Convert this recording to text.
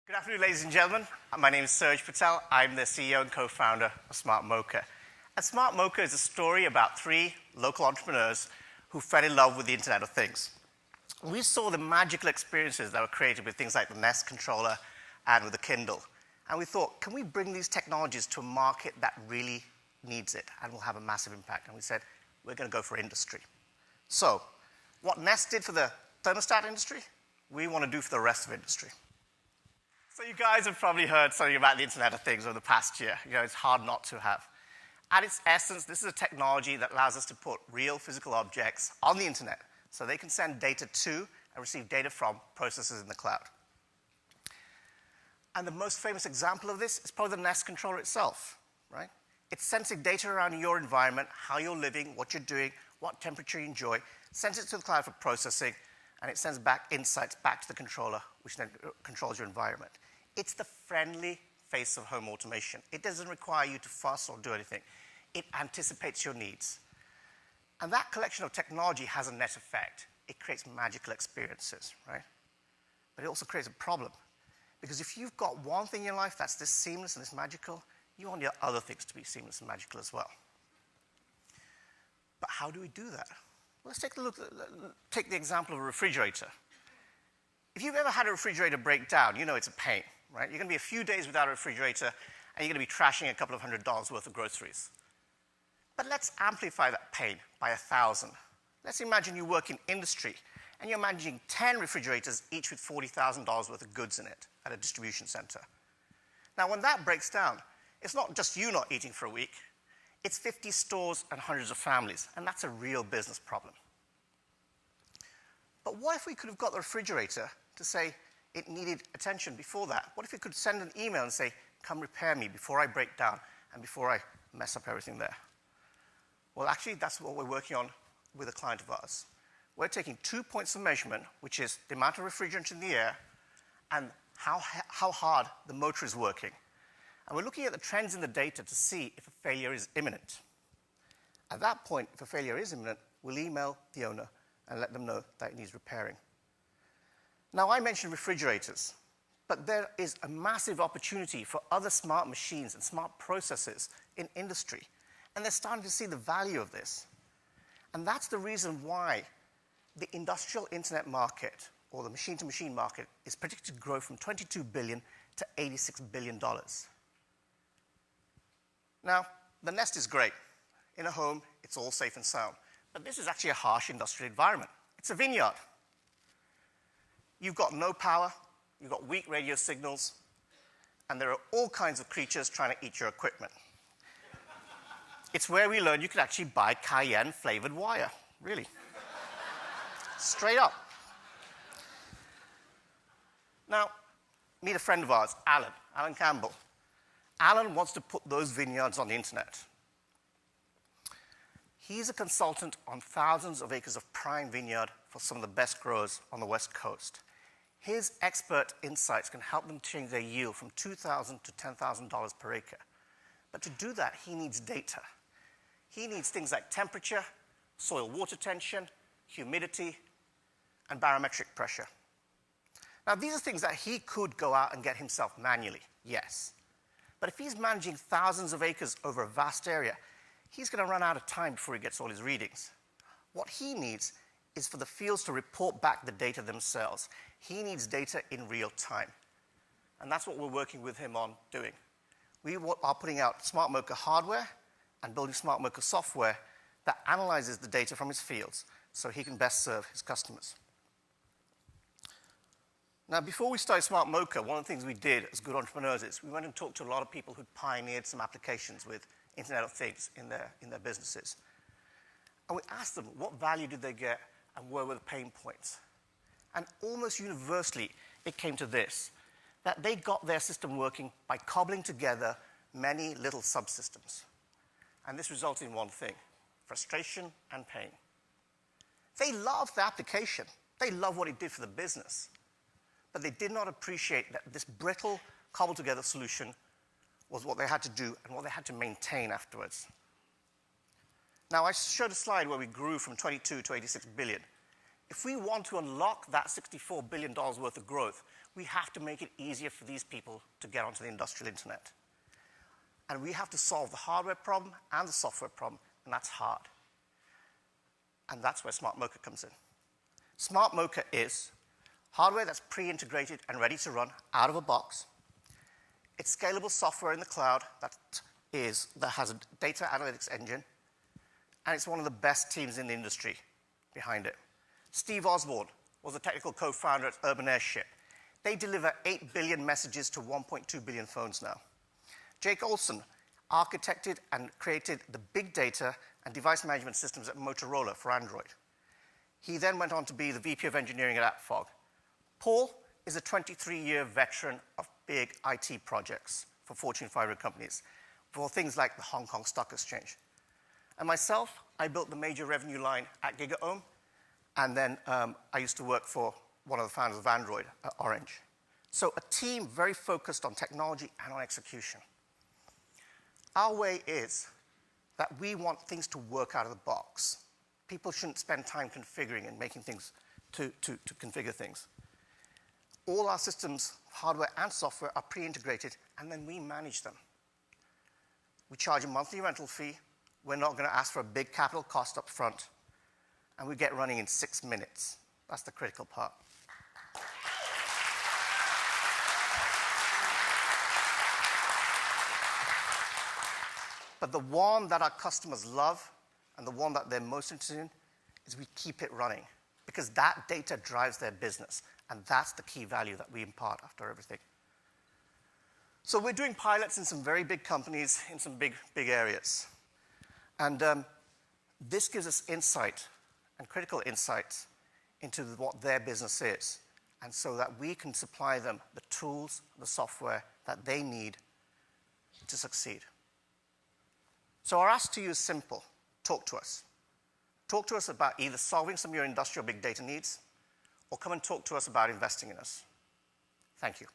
Good afternoon, ladies and gentlemen. My name is Serge Patel. I'm the CEO and co-founder of Smart Mocha. And Smart Mocha is a story about three local entrepreneurs who fell in love with the Internet of Things. We saw the magical experiences that were created with things like the Nest controller and with the Kindle. And we thought, can we bring these technologies to a market that really needs it and will have a massive impact? And we said, we're going to go for industry. So what Nest did for the thermostat industry, we want to do for the rest of industry. So you guys have probably heard something about the Internet of Things over the past year. It's hard not to have. At its essence, this is a technology that allows us to put real physical objects on the Internet so they can send data to and receive data from processors in the cloud. And the most famous example of this is probably the Nest controller itself, right? It's sensing data around your environment, how you're living, what you're doing, what temperature you enjoy, sends it to the cloud for processing, and it sends back insights back to the controller, which then controls your environment. It's the friendly face of home automation. It doesn't require you to fuss or do anything. It anticipates your needs. And that collection of technology has a net effect. It creates magical experiences, right? But it also creates a problem. Because if you've got one thing in your life that's this seamless and this magical, you want your other things to be seamless and magical as well. But how do we do that? Let's take the example of a refrigerator. If you've ever had a refrigerator break down, you know it's a pain, right? You're going to be a few days without a refrigerator, and you're going to be trashing a couple of $100s worth of groceries. But let's amplify that pain by 1,000. Let's imagine you work in industry, and you're managing 10 refrigerators, each with $40,000 worth of goods in it at a distribution center. Now, when that breaks down, it's not just you not eating for a week. It's 50 stores and hundreds of families, and that's a real business problem. But what if we could have got the refrigerator to say it needed attention before that? What if we could send an email and say, come repair me before I break down and before I mess up everything there? Well, actually, that's what we're working on with a client of ours. We're taking 2 points of measurement, which is the amount of refrigerant in the air and how hard the motor is working. And we're looking at the trends in the data to see if a failure is imminent. At that point, if a failure is imminent, we'll email the owner and let them know that it needs repairing. Now, I mentioned refrigerators, but there is a massive opportunity for other smart machines and smart processes in industry, and they're starting to see the value of this. And that's the reason why the industrial internet market, or the machine-to-machine market, is predicted to grow from $22 billion to $86 billion. Now, the Nest is great. In a home, it's all safe and sound. But this is actually a harsh industrial environment. It's a vineyard. You've got no power, you've got weak radio signals, and there are all kinds of creatures trying to eat your equipment. It's where we learned you could actually buy cayenne-flavored wire, really. Straight up. Now, meet a friend of ours, Alan Campbell. Alan wants to put those vineyards on the internet. He's a consultant on thousands of acres of prime vineyard for some of the best growers on the West Coast. His expert insights can help them change their yield from $2,000 to $10,000 per acre. But to do that, he needs data. He needs things like temperature, soil water tension, humidity, and barometric pressure. Now, these are things that he could go out and get himself manually, yes. But if he's managing thousands of acres over a vast area, he's going to run out of time before he gets all his readings. What he needs is for the fields to report back the data themselves. He needs data in real time. And that's what we're working with him on doing. We are putting out Smart Mocha hardware and building Smart Mocha software that analyzes the data from his fields so he can best serve his customers. Now, before we started Smart Mocha, one of the things we did as good entrepreneurs is we went and talked to a lot of people who'd pioneered some applications with Internet of Things in their businesses. And we asked them what value did they get and where were the pain points. And almost universally, it came to this, that they got their system working by cobbling together many little subsystems. And this resulted in one thing, frustration and pain. They loved the application. They loved what it did for the business. But they did not appreciate that this brittle, cobbled-together solution was what they had to do and what they had to maintain afterwards. Now, I showed a slide where we grew from 22 to 86 billion. If we want to unlock that $64 billion worth of growth, We have to make it easier for these people to get onto the industrial internet. And we have to solve the hardware problem and the software problem, and that's hard. And that's where Smart Mocha comes in. Smart Mocha is hardware that's pre-integrated and ready to run out of a box. It's scalable software in the cloud that has a data analytics engine, and it's one of the best teams in the industry behind it. Steve Osborne was the technical co-founder at Urban Airship. They deliver 8 billion messages to 1.2 billion phones now. Jake Olson architected and created the big data and device management systems at Motorola for Android. He then went on to be the VP of engineering at AppFog. Paul is a 23-year veteran of big IT projects for Fortune 500 companies, for things like the Hong Kong Stock Exchange. And myself, I built the major revenue line at GigaOM, and then I used to work for one of the founders of Android at Orange. So a team very focused on technology and on execution. Our way is that we want things to work out of the box. People shouldn't spend time configuring and making things to configure things. All our systems, hardware and software, are pre-integrated, and then we manage them. We charge a monthly rental fee. We're not going to ask for a big capital cost up front, and we get running in 6 minutes. That's the critical part. But the one that our customers love and the one that they're most interested in is we keep it running, because that data drives their business, and that's the key value that we impart after everything. So we're doing pilots in some very big companies in some big areas. And this gives us insight and critical insights into what their business is, and so that we can supply them the tools, the software that they need to succeed. So our ask to you is simple. Talk to us. Talk to us about either solving some of your industrial big data needs, or come and talk to us about investing in us. Thank you.